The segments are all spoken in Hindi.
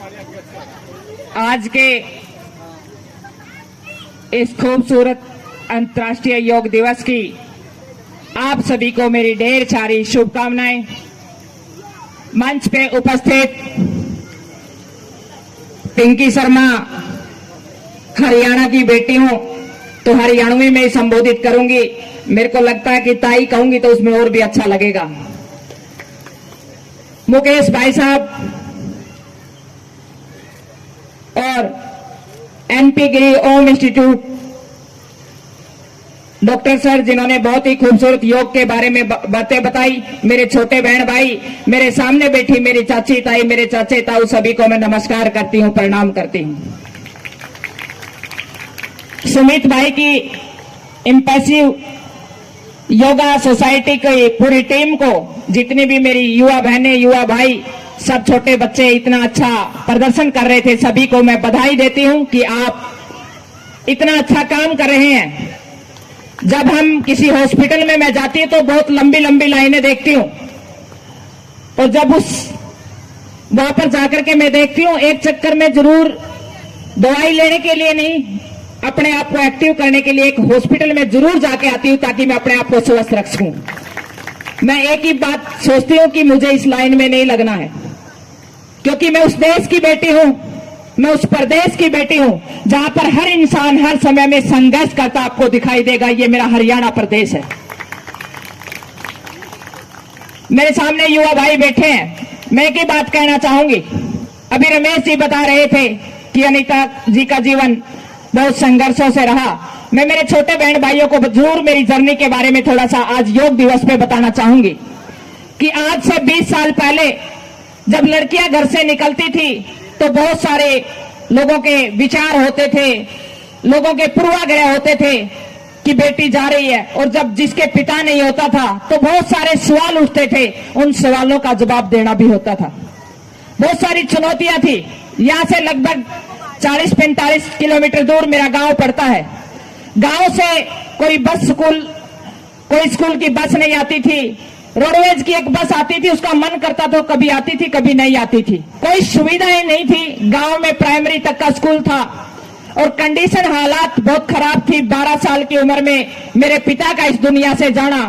आज के इस खूबसूरत अंतर्राष्ट्रीय योग दिवस की आप सभी को मेरी ढेर सारी शुभकामनाएं। मंच पे उपस्थित पिंकी शर्मा हरियाणा की बेटी हूं तो हरियाणवी में संबोधित करूंगी। मेरे को लगता है कि ताई कहूंगी तो उसमें और भी अच्छा लगेगा। मुकेश भाई साहब और एनपी गिरी ओम इंस्टीट्यूट डॉक्टर सर जिन्होंने बहुत ही खूबसूरत योग के बारे में बातें बताई, मेरे छोटे बहन भाई, मेरे सामने बैठी मेरी चाची ताई, मेरे चाचे ताऊ, सभी को मैं नमस्कार करती हूं, प्रणाम करती हूं। सुमित भाई की इंपैसिव योगा सोसाइटी की पूरी टीम को, जितनी भी मेरी युवा बहनें, युवा भाई, सब छोटे बच्चे इतना अच्छा प्रदर्शन कर रहे थे, सभी को मैं बधाई देती हूं कि आप इतना अच्छा काम कर रहे हैं। जब हम किसी हॉस्पिटल में मैं जाती हूं तो बहुत लंबी लंबी लाइनें देखती हूं, और जब वहां पर जाकर के मैं देखती हूं, एक चक्कर में जरूर दवाई लेने के लिए नहीं, अपने आप को एक्टिव करने के लिए एक हॉस्पिटल में जरूर जाके आती हूं ताकि मैं अपने आप को स्वस्थ रख सकूं। मैं एक ही बात सोचती हूं कि मुझे इस लाइन में नहीं लगना है, क्योंकि मैं उस देश की बेटी हूं, मैं उस प्रदेश की बेटी हूं जहां पर हर इंसान हर समय में संघर्ष करता आपको दिखाई देगा। ये मेरा हरियाणा प्रदेश है। मेरे सामने युवा भाई बैठे हैं, मैं एक ही बात कहना चाहूंगी। अभी रमेश जी बता रहे थे कि अनीता जी का जीवन बहुत संघर्षों से रहा। मैं मेरे छोटे बहन भाइयों को जरूर मेरी जर्नी के बारे में थोड़ा सा आज योग दिवस पे बताना चाहूंगी कि आज से 20 साल पहले जब लड़कियां घर से निकलती थी तो बहुत सारे लोगों के विचार होते थे, लोगों के पूर्वाग्रह होते थे कि बेटी जा रही है, और जब जिसके पिता नहीं होता था तो बहुत सारे सवाल उठते थे, उन सवालों का जवाब देना भी होता था। बहुत सारी चुनौतियां थी। यहां से लगभग 40-45 किलोमीटर दूर मेरा गांव पड़ता है। गांव से कोई स्कूल की बस नहीं आती थी। रोडवेज की एक बस आती थी, उसका मन करता तो कभी आती थी, कभी नहीं आती थी। कोई सुविधाएं नहीं थी। गांव में प्राइमरी तक का स्कूल था और कंडीशन हालात बहुत खराब थी। 12 साल की उम्र में मेरे पिता का इस दुनिया से जाना,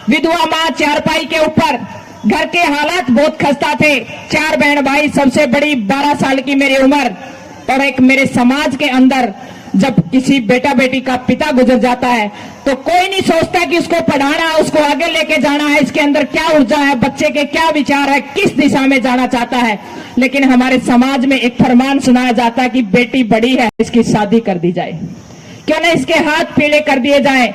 विधवा माँ चारपाई के ऊपर, घर के हालात बहुत खस्ता थे। 4 बहन भाई, सबसे बड़ी 12 साल की मेरी उम्र, और एक मेरे समाज के अंदर जब किसी बेटा बेटी का पिता गुजर जाता है तो कोई नहीं सोचता कि उसको पढ़ाना, उसको आगे लेके जाना है, इसके अंदर क्या ऊर्जा है, बच्चे के क्या विचार है, किस दिशा में जाना चाहता है। लेकिन हमारे समाज में एक फरमान सुनाया जाता है कि बेटी बड़ी है, इसकी शादी कर दी जाए, क्यों ना इसके हाथ पीले कर दिए जाए।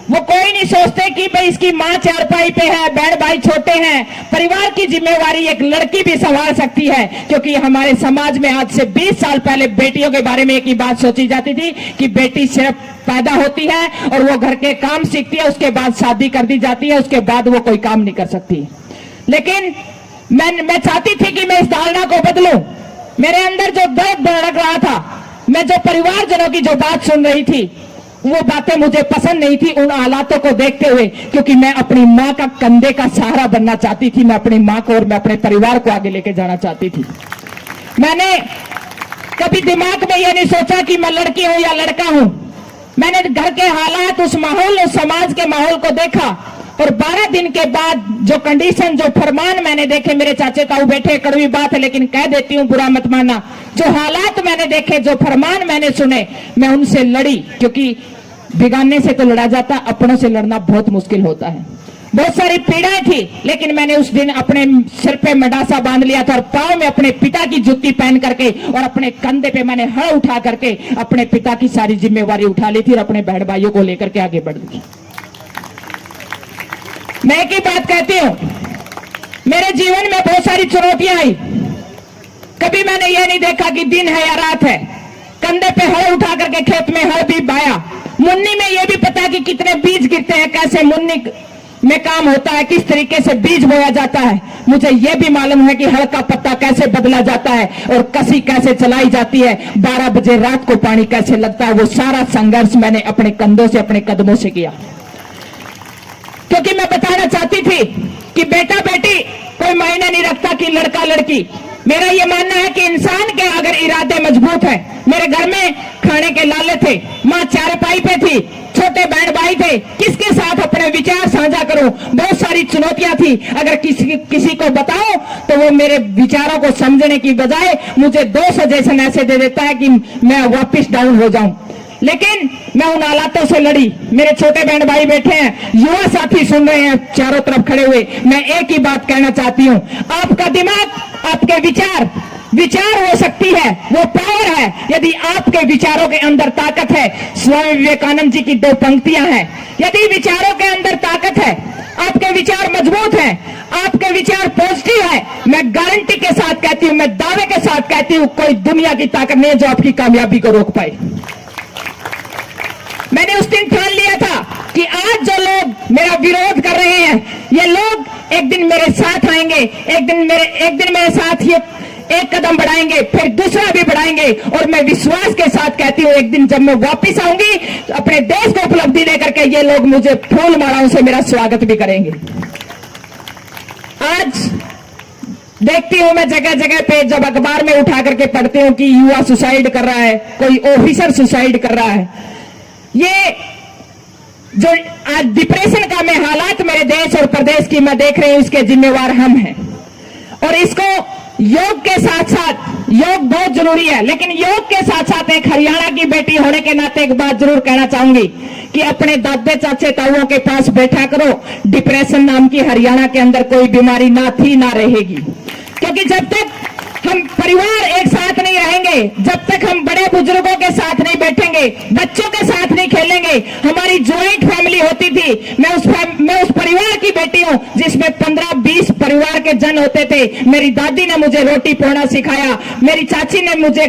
वो कोई नहीं सोचते कि भाई इसकी माँ चारपाई पे है, बहन भाई छोटे हैं, परिवार की जिम्मेवारी एक लड़की भी संभाल सकती है। क्योंकि हमारे समाज में आज से 20 साल पहले बेटियों के बारे में एक ही बात सोची जाती थी कि बेटी सिर्फ पैदा होती है और वो घर के काम सीखती है, उसके बाद शादी कर दी जाती है, उसके बाद वो कोई काम नहीं कर सकती। लेकिन मैं चाहती थी कि मैं इस धारणा को बदलूं। मेरे अंदर जो दर्द धड़क रहा था, मैं जो परिवारजनों की जो बात सुन रही थी, वो बातें मुझे पसंद नहीं थी उन हालातों को देखते हुए, क्योंकि मैं अपनी माँ का कंधे का सहारा बनना चाहती थी। मैं अपनी माँ को और मैं अपने परिवार को आगे लेके जाना चाहती थी। मैंने कभी दिमाग में यह नहीं सोचा कि मैं लड़की हूं या लड़का हूं। मैंने घर के हालात, उस माहौल, उस समाज के माहौल को देखा, और 12 दिन के बाद जो कंडीशन, जो फरमान मैंने देखे, मेरे चाचे ताऊ बैठे, कड़वी बात है लेकिन कह देती हूं, बुरा मत मानना, जो हालात मैंने देखे, जो फरमान मैंने सुने, मैं उनसे लड़ी। क्योंकि बिगाड़ने से तो लड़ा जाता, अपनों से लड़ना बहुत मुश्किल होता है। बहुत सारी पीड़ाएं थी, लेकिन मैंने उस दिन अपने सिर पे मडासा बांध लिया था और पांव में अपने पिता की जुत्ती पहन करके और अपने कंधे पे मैंने हड़ उठा करके अपने पिता की सारी जिम्मेवारी उठा ली थी और अपने बहन भाइयों को लेकर के आगे बढ़ गई। मैं एक ही बात कहती हूं, मेरे जीवन में बहुत सारी चुनौतियां आई। कभी मैंने ये नहीं देखा कि दिन है या रात है। कंधे पे हल उठा करके खेत में हल भी बाया। मुन्नी में ये भी पता कि कितने बीज गिरते हैं, कैसे मुन्नी में काम होता है, किस तरीके से बीज बोया जाता है। मुझे यह भी मालूम है कि हल का पत्ता कैसे बदला जाता है और कसी कैसे चलाई जाती है, 12 बजे रात को पानी कैसे लगता है। वो सारा संघर्ष मैंने अपने कंधों से, अपने कदमों से किया, क्योंकि मैं बताना चाहती थी कि बेटा बेटी कोई मायने नहीं रखता कि लड़का लड़की। मेरा ये मानना है कि इंसान के अगर इरादे मजबूत है, मेरे घर में खाने के लाले थे, माँ चारपाई पे थी, छोटे बहन भाई थे, किसके साथ अपने विचार साझा करूं, बहुत सारी चुनौतियां थी। अगर किसी को बताऊं तो वो मेरे विचारों को समझने की बजाय मुझे 2 सजेशन ऐसे दे देता है कि मैं वापस डाउन हो जाऊं। लेकिन मैं उन हालातों से लड़ी। मेरे छोटे बहन भाई बैठे हैं, युवा साथी सुन रहे हैं चारों तरफ खड़े हुए। मैं एक ही बात कहना चाहती हूं, आपका दिमाग, आपके विचार हो सकती है, वो पावर है। यदि आपके विचारों के अंदर ताकत है, स्वामी विवेकानंद जी की 2 पंक्तियां हैं, यदि विचारों के अंदर ताकत है, आपके विचार मजबूत हैं, आपके विचार पॉजिटिव है, मैं गारंटी के साथ कहती हूं, मैं दावे के साथ कहती हूं, कोई दुनिया की ताकत नहीं है जो आपकी कामयाबी को रोक पाए। मैंने उस दिन ठान लिया था कि आज जो लोग मेरा विरोध कर रहे हैं, ये लोग एक दिन मेरे साथ आएंगे, एक दिन मेरे साथ ये एक कदम बढ़ाएंगे, फिर दूसरा भी बढ़ाएंगे। और मैं विश्वास के साथ कहती हूं, एक दिन जब मैं वापस आऊंगी तो अपने देश को उपलब्धि लेकर के ये लोग मुझे फूल मालाओं से मेरा स्वागत भी करेंगे। आज देखती हूं मैं जगह जगह पे, जब अखबार में उठा करके पढ़ती हूं कि युवा सुसाइड कर रहा है, कोई ऑफिसर सुसाइड कर रहा है। ये जो आज डिप्रेशन का मैं हालात मेरे देश और प्रदेश की मैं देख रही हूं, इसके जिम्मेवार हम हैं। और इसको योग के साथ साथ, योग बहुत जरूरी है, लेकिन योग के साथ साथ एक हरियाणा की बेटी होने के नाते एक बात जरूर कहना चाहूंगी कि अपने दादे चाचे ताऊओं के पास बैठा करो। डिप्रेशन नाम की हरियाणा के अंदर कोई बीमारी ना थी, ना रहेगी। क्योंकि जब तक हम परिवार एक साथ नहीं रहेंगे, जब तक हम बड़े बुजुर्गों के साथ नहीं बैठेंगे, बच्चों के साथ नहीं खेलेंगे। हमारी ज्वाइंट फैमिली होती थी। मैं उस परिवार की बेटी हूं जिसमें 15-20 परिवार के जन होते थे। मेरी दादी ने मुझे रोटी पोना सिखाया, मेरी चाची ने मुझे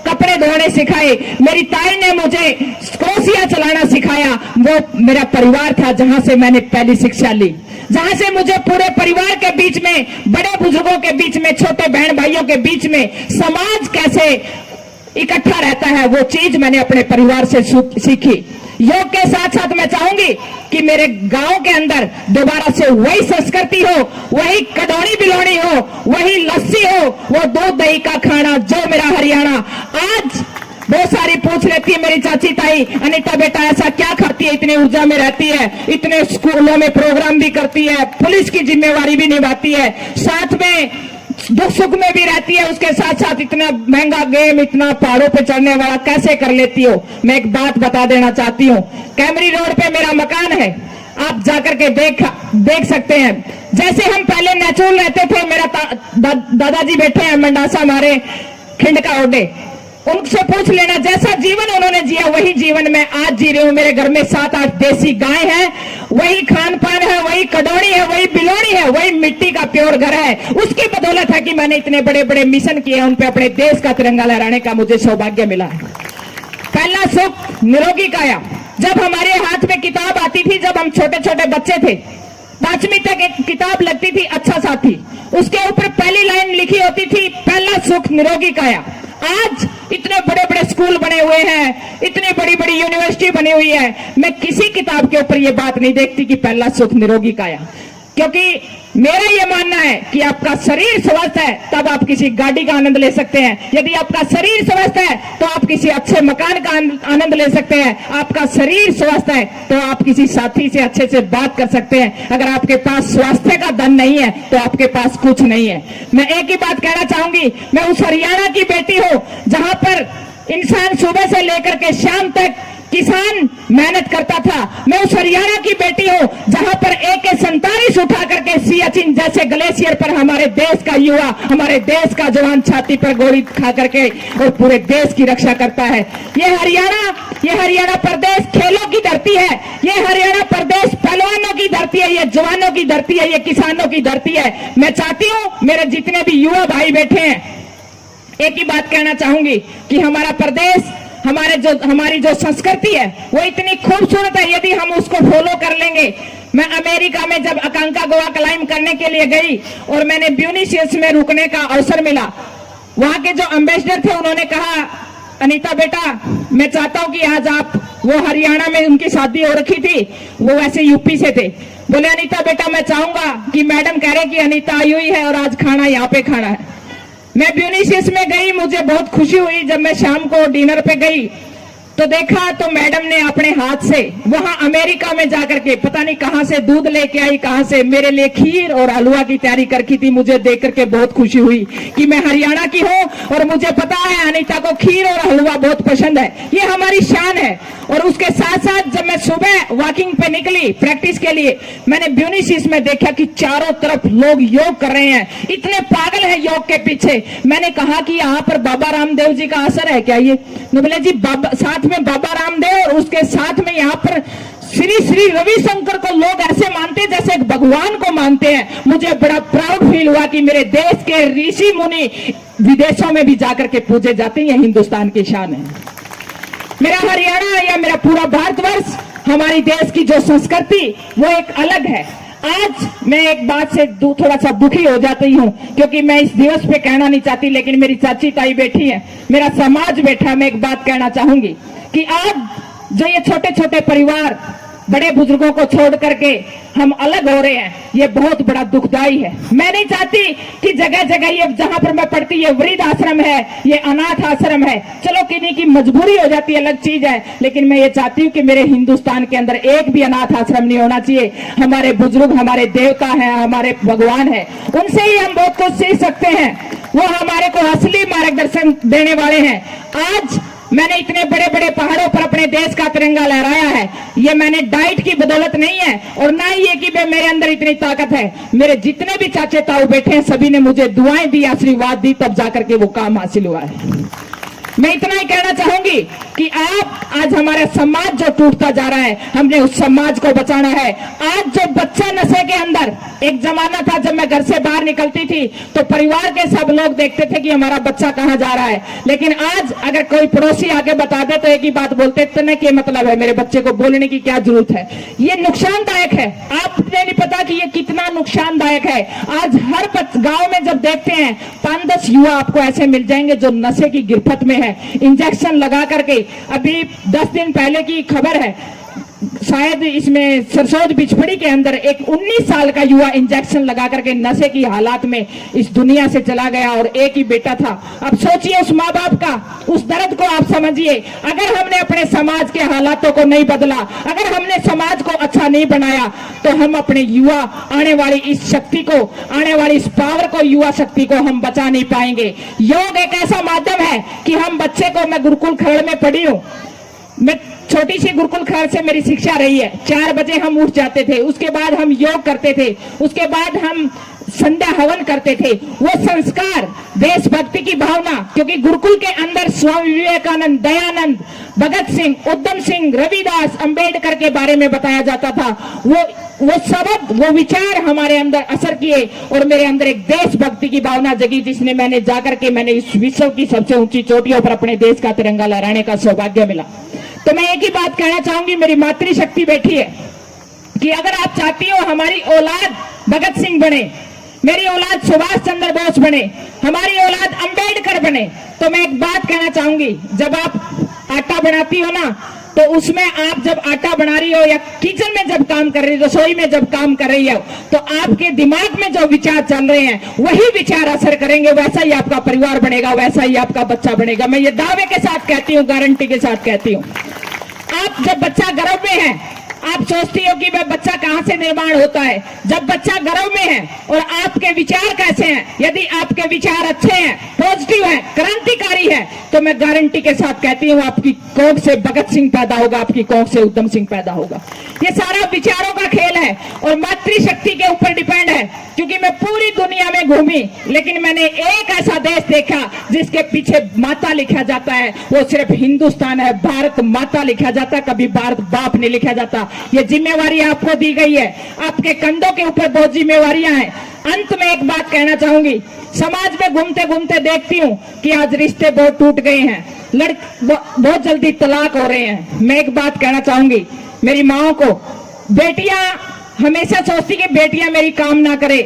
कपड़े धोने सिखाए, मेरी ताई ने मुझे क्रोशिया चलाना सिखाया। वो मेरा परिवार था जहां से मैंने पहली शिक्षा ली, जहां से मुझे पूरे परिवार के बीच में, बड़े बुजुर्गों के बीच में, छोटे बहन भाइयों के बीच में समाज कैसे इकट्ठा रहता है, वो चीज मैंने अपने परिवार से सीखी। योग के साथ साथ मैं चाहूंगी कि मेरे गांव के अंदर दोबारा से वही संस्कृति हो, वही कड़ौड़ी बिलोड़ी हो, वही लस्सी हो, वो दूध दही का खाना जो मेरा हरियाणा। आज बहुत सारी पूछ लेती है मेरी चाची ताई, अनीता बेटा ऐसा क्या खाती है, इतनी ऊर्जा में रहती है, इतने स्कूलों में प्रोग्राम भी करती है, पुलिस की जिम्मेवारी भी निभाती है, साथ में दुख सुख में भी रहती है, उसके साथ साथ इतना महंगा गेम, इतना पहाड़ों पे चढ़ने वाला कैसे कर लेती हो। मैं एक बात बता देना चाहती हूँ, कैमरी रोड पे मेरा मकान है, आप जाकर के देख सकते हैं। जैसे हम पहले नेचुरल रहते थे, मेरा दादाजी बैठे हैं मंडासा हमारे खिंड का ओडे, उनसे पूछ लेना, जैसा जीवन उन्होंने जिया वही जीवन मैं आज जी रही हूं। मेरे घर में 7-8 देसी गाय हैं, वही खान पान है, वही कड़ौड़ी है, वही बिलोड़ी है, वही मिट्टी का प्योर घर है। उसकी बदौलत है कि मैंने इतने बड़े बड़े मिशन किए, उन पे अपने देश का तिरंगा लहराने का मुझे सौभाग्य मिला है। पहला सुख निरोगी काया। जब हमारे हाथ में किताब आती थी, जब हम छोटे छोटे बच्चे थे, 5वीं तक एक किताब लगती थी अच्छा साथी, उसके ऊपर पहली लाइन लिखी होती थी, पहला सुख निरोगी काया। आज इतने बड़े बड़े स्कूल बने हुए हैं, इतनी बड़ी बड़ी यूनिवर्सिटी बनी हुई है, मैं किसी किताब के ऊपर ये बात नहीं देखती कि पहला सुख निरोगी काया। क्योंकि मेरा ये मानना है कि आपका शरीर स्वस्थ है तब आप किसी गाड़ी का आनंद ले सकते हैं, यदि आपका शरीर स्वस्थ है तो आप किसी अच्छे मकान का आनंद ले सकते हैं, आपका शरीर स्वस्थ है तो आप किसी साथी से अच्छे से बात कर सकते हैं। अगर आपके पास स्वास्थ्य का धन नहीं है तो आपके पास कुछ नहीं है। मैं एक ही बात कहना चाहूंगी, मैं उस हरियाणा की बेटी हूं जहां पर इंसान सुबह से लेकर के शाम तक किसान मेहनत करता था। मैं उस हरियाणा की बेटी हूं जहां पर AK-47 उठा करके सियाचिन जैसे ग्लेशियर पर हमारे देश का युवा, हमारे देश का जवान छाती पर गोली खा करके और पूरे देश की रक्षा करता है। ये हरियाणा प्रदेश खेलों की धरती है, ये हरियाणा प्रदेश पहलवानों की धरती है, ये जवानों की धरती है, ये किसानों की धरती है। मैं चाहती हूं मेरे जितने भी युवा भाई बैठे हैं, एक ही बात कहना चाहूंगी कि हमारा प्रदेश, हमारी जो संस्कृति है वो इतनी खूबसूरत है, यदि हम उसको फॉलो कर लेंगे। मैं अमेरिका में जब अकांकागुआ क्लाइंब करने के लिए गई और मैंने ब्यूनस आयर्स में रुकने का अवसर मिला, वहां के जो एम्बेसडर थे उन्होंने कहा, अनीता बेटा मैं चाहता हूं कि आज आप, वो हरियाणा में उनकी शादी हो रखी थी, वो वैसे यूपी से थे, बोले अनीता बेटा मैं चाहूंगा कि मैडम कह रहे कि अनीता आई हुई है और आज खाना यहाँ पे खाना है। मैं ब्यूनिसियस में गई, मुझे बहुत खुशी हुई जब मैं शाम को डिनर पे गई तो देखा तो मैडम ने अपने हाथ से वहां अमेरिका में जाकर के पता नहीं कहां से दूध लेके आई, कहां से मेरे लिए खीर और हलवा की तैयारी करकी थी। मुझे देख करके बहुत खुशी हुई कि मैं हरियाणा की हूं और मुझे पता है अनीता को खीर और हलवा बहुत पसंद है। ये हमारी शान है। और उसके साथ साथ जब मैं सुबह वॉकिंग पे निकली प्रैक्टिस के लिए, मैंने ब्यूनिसियस में देखा कि चारों तरफ लोग योग कर रहे हैं, इतने पागल हैं योग के पीछे। मैंने कहा कि यहाँ पर बाबा रामदेव जी का असर है क्या? ये बोले जी बाबा, साथ में बाबा रामदेव और उसके साथ में यहाँ पर श्री रविशंकर को लोग ऐसे मानते हैं जैसे एक भगवान को मानते हैं। मुझे बड़ा प्राउड फील हुआ कि मेरे देश के ऋषि मुनि विदेशों में भी जाकर के पूजे जाते हैं। ये हिंदुस्तान की शान है। मेरा हरियाणा या मेरा पूरा भारतवर्ष, हमारी देश की जो संस्कृति वो एक अलग है। आज मैं एक बात से थोड़ा सा दुखी हो जाती हूँ क्योंकि मैं इस दिवस पे कहना नहीं चाहती, लेकिन मेरी चाची ताई बैठी है, मेरा समाज बैठा, मैं एक बात कहना चाहूंगी कि आज जो ये छोटे छोटे परिवार बड़े बुजुर्गों को छोड़ करके हम अलग हो रहे हैं, ये बहुत बड़ा दुखदाई है। मैं नहीं चाहती कि जगह जगह ये जहां पर मैं पढ़ती ये वृद्ध आश्रम है, ये अनाथ आश्रम है, चलो किन्हीं की मजबूरी हो जाती है, अलग चीज है, लेकिन मैं ये चाहती हूँ कि मेरे हिंदुस्तान के अंदर एक भी अनाथ आश्रम नहीं होना चाहिए। हमारे बुजुर्ग हमारे देवता हैं, हमारे भगवान है, उनसे ही हम बहुत कुछ सीख सकते हैं। वो हमारे को असली मार्गदर्शन देने वाले हैं। आज मैंने इतने बड़े बड़े पहाड़ों पर अपने देश का तिरंगा लहराया है, ये मैंने डाइट की बदौलत नहीं है और ना ही ये कि मेरे अंदर इतनी ताकत है। मेरे जितने भी चाचे ताऊ बैठे हैं सभी ने मुझे दुआएं दी, आशीर्वाद दी, तब जाकर के वो काम हासिल हुआ है। मैं इतना ही कहना चाहूंगी कि आप आज हमारा समाज जो टूटता जा रहा है, हमने उस समाज को बचाना है। आज जो बच्चा नशे के अंदर, एक जमाना था जब मैं घर से बाहर निकलती थी तो परिवार के सब लोग देखते थे कि हमारा बच्चा कहां जा रहा है, लेकिन आज अगर कोई पड़ोसी आके बता दे तो एक ही बात बोलते, इतने क्या मतलब है, मेरे बच्चे को बोलने की क्या जरूरत है। ये नुकसानदायक है, आपने नहीं पता कि ये कितना नुकसानदायक है। आज हर गांव में जब देखते हैं 5-10 युवा आपको ऐसे मिल जाएंगे जो नशे की गिरफ्त में है, इंजेक्शन लगा करके। अभी 10 दिन पहले की खबर है, शायद इसमें सरसोद बिछपड़ी के अंदर एक 19 साल का युवा इंजेक्शन लगा करके नशे की हालात में इस दुनिया से चला गया और एक ही बेटा था। अब सोचिए उस माँ बाप का, उस दर्द को आप समझिए। अगर हमने अपने समाज के हालातों को नहीं बदला, अगर हमने समाज को अच्छा नहीं बनाया, तो हम अपने युवा आने वाली इस शक्ति को, आने वाली इस पावर को, युवा शक्ति को हम बचा नहीं पाएंगे। योग एक ऐसा माध्यम है कि हम बच्चे को, मैं गुरुकुल खरड़ में पढ़ी हूँ, मैं छोटी सी गुरुकुल खरड़ से मेरी शिक्षा रही है। 4 बजे हम उठ जाते थे, उसके बाद हम योग करते थे, उसके बाद हम संध्या हवन करते थे। वो संस्कार, देशभक्ति की भावना, क्योंकि गुरुकुल के अंदर स्वामी विवेकानंद, दयानंद, भगत सिंह, उधम सिंह, रविदास, अंबेडकर के बारे में बताया जाता था। वो शब्द, वो विचार हमारे अंदर असर किए और मेरे अंदर एक देशभक्ति की भावना जगी, जिसने मैंने जाकर के मैंने इस विश्व की सबसे ऊंची चोटियों पर अपने देश का तिरंगा लहराने का सौभाग्य मिला। तो मैं एक ही बात कहना चाहूंगी, मेरी मातृशक्ति बैठी है कि अगर आप चाहती हो हमारी औलाद भगत सिंह बने, मेरी औलाद सुभाष चंद्र बोस बने, हमारी औलाद अंबेडकर बने, तो मैं एक बात कहना चाहूंगी, जब आप आटा बनाती हो ना, तो उसमें आप जब आटा बना रही हो या किचन में जब काम कर रही हो, रसोई में जब काम कर रही हो, तो आपके दिमाग में जो विचार चल रहे हैं वही विचार असर करेंगे। वैसा ही आपका परिवार बनेगा, वैसा ही आपका बच्चा बनेगा। मैं ये दावे के साथ कहती हूँ, गारंटी के साथ कहती हूँ। आप जब बच्चा गर्भ में है, आप सोचती हो कि वह बच्चा कहां से निर्माण होता है। जब बच्चा गर्भ में है और आपके विचार कैसे हैं, यदि आपके विचार अच्छे हैं, पॉजिटिव हैं, क्रांतिकारी है, तो मैं गारंटी के साथ कहती हूं आपकी कोख से भगत सिंह पैदा होगा, आपकी कोख से उधम सिंह पैदा होगा। ये सारा विचारों का खेल है और मातृशक्ति के ऊपर डिपेंड है। क्योंकि मैं पूरी दुनिया में घूमी, लेकिन मैंने एक ऐसा देश देखा जिसके पीछे माता लिखा जाता है, वो सिर्फ हिंदुस्तान है। भारत माता लिखा जाता है, कभी भारत बाप नहीं लिखा जाता। ये जिम्मेवारी आपको दी गई है, आपके कंधों के ऊपर बहुत जिम्मेवारियां हैं। अंत में एक बात कहना चाहूंगी, समाज में घूमते घूमते देखती हूँ कि आज रिश्ते बहुत टूट गए हैं, बहुत जल्दी तलाक हो रहे हैं। मैं एक बात कहना चाहूंगी मेरी माओ को, बेटियां हमेशा सोचती कि बेटियां मेरी काम ना करे,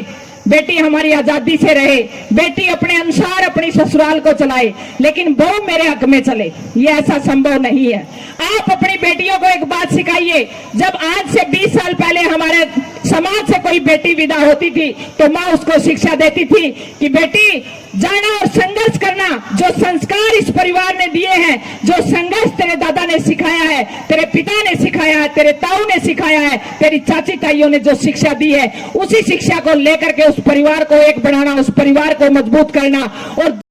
बेटी हमारी आजादी से रहे, बेटी अपने अनुसार अपनी ससुराल को चलाए, लेकिन बहू मेरे हक में चले, ये ऐसा संभव नहीं है। आप अपनी बेटियों को एक बात सिखाइए, जब आज से 20 साल पहले हमारे समाज से कोई बेटी विदा होती थी तो माँ उसको शिक्षा देती थी कि बेटी जाना और संघर्ष करना। जो संस्कार इस परिवार ने दिए हैं, जो संघर्ष तेरे दादा ने सिखाया है, तेरे पिता ने सिखाया है, तेरे ताऊ ने सिखाया है, तेरी चाची ताइयों ने जो शिक्षा दी है, उसी शिक्षा को लेकर के उस परिवार को एक बनाना, उस परिवार को मजबूत करना, और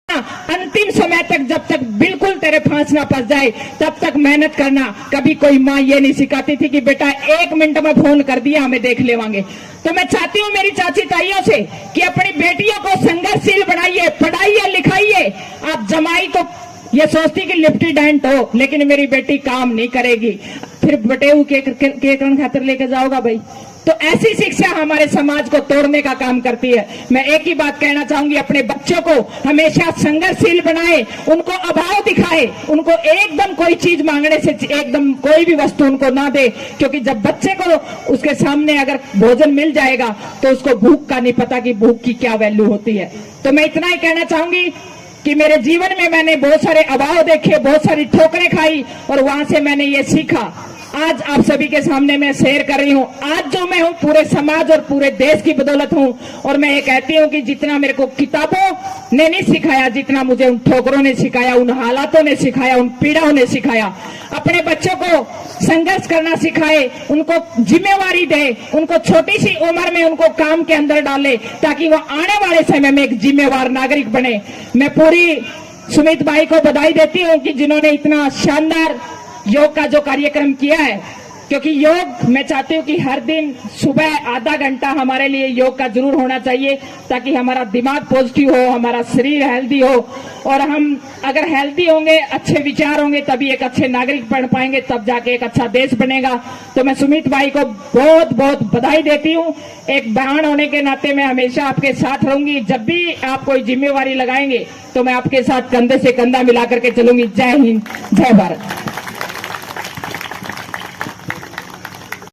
अंतिम समय तक जब तक बिल्कुल तेरे फांस ना फंस जाए तब तक मेहनत करना। कभी कोई माँ ये नहीं सिखाती थी कि बेटा 1 मिनट में फोन कर दिया हमें देख लेवांगे। तो मैं चाहती हूँ मेरी चाची ताइयों से कि अपनी बेटियों को संघर्षशील बनाइए, पढ़ाइए, लिखाइए। आप जमाई तो ये सोचती कि लिफ्टी डेंट हो, लेकिन मेरी बेटी काम नहीं करेगी, फिर बटेऊ के खातिर लेके जाओगा भाई। तो ऐसी शिक्षा हमारे समाज को तोड़ने का काम करती है। मैं एक ही बात कहना चाहूंगी, अपने बच्चों को हमेशा संघर्षशील बनाए, उनको अभाव दिखाए, उनको एकदम कोई चीज मांगने से एकदम कोई भी वस्तु उनको ना दे, क्योंकि जब बच्चे को उसके सामने अगर भोजन मिल जाएगा तो उसको भूख का नहीं पता कि भूख की क्या वैल्यू होती है। तो मैं इतना ही कहना चाहूंगी कि मेरे जीवन में मैंने बहुत सारे अभाव देखे, बहुत सारी ठोकरें खाई, और वहां से मैंने ये सीखा। आज आप सभी के सामने मैं शेयर कर रही हूँ। आज जो मैं हूँ पूरे समाज और पूरे देश की बदौलत हूँ। और मैं ये कहती हूँ कि जितना मेरे को किताबों ने नहीं सिखाया, जितना मुझे उन ठोकरों ने सिखाया, उन हालातों ने सिखाया, उन पीड़ाओं ने सिखाया। अपने बच्चों को संघर्ष करना सिखाए, उनको जिम्मेवारी दे, उनको छोटी सी उम्र में उनको काम के अंदर डाले, ताकि वो आने वाले समय में एक जिम्मेवार नागरिक बने। मैं पूरी सुमित भाई को बधाई देती हूँ कि जिन्होंने इतना शानदार योग का जो कार्यक्रम किया है, क्योंकि योग मैं चाहती हूँ कि हर दिन सुबह आधा घंटा हमारे लिए योग का जरूर होना चाहिए, ताकि हमारा दिमाग पॉजिटिव हो, हमारा शरीर हेल्दी हो, और हम अगर हेल्दी होंगे, अच्छे विचार होंगे, तभी एक अच्छे नागरिक बन पाएंगे, तब जाके एक अच्छा देश बनेगा। तो मैं सुमित भाई को बहुत बहुत बधाई देती हूँ। एक बहन होने के नाते मैं हमेशा आपके साथ रहूंगी। जब भी आप कोई जिम्मेवारी लगाएंगे तो मैं आपके साथ कंधे से कंधा मिला करके चलूंगी। जय हिंद, जय भारत।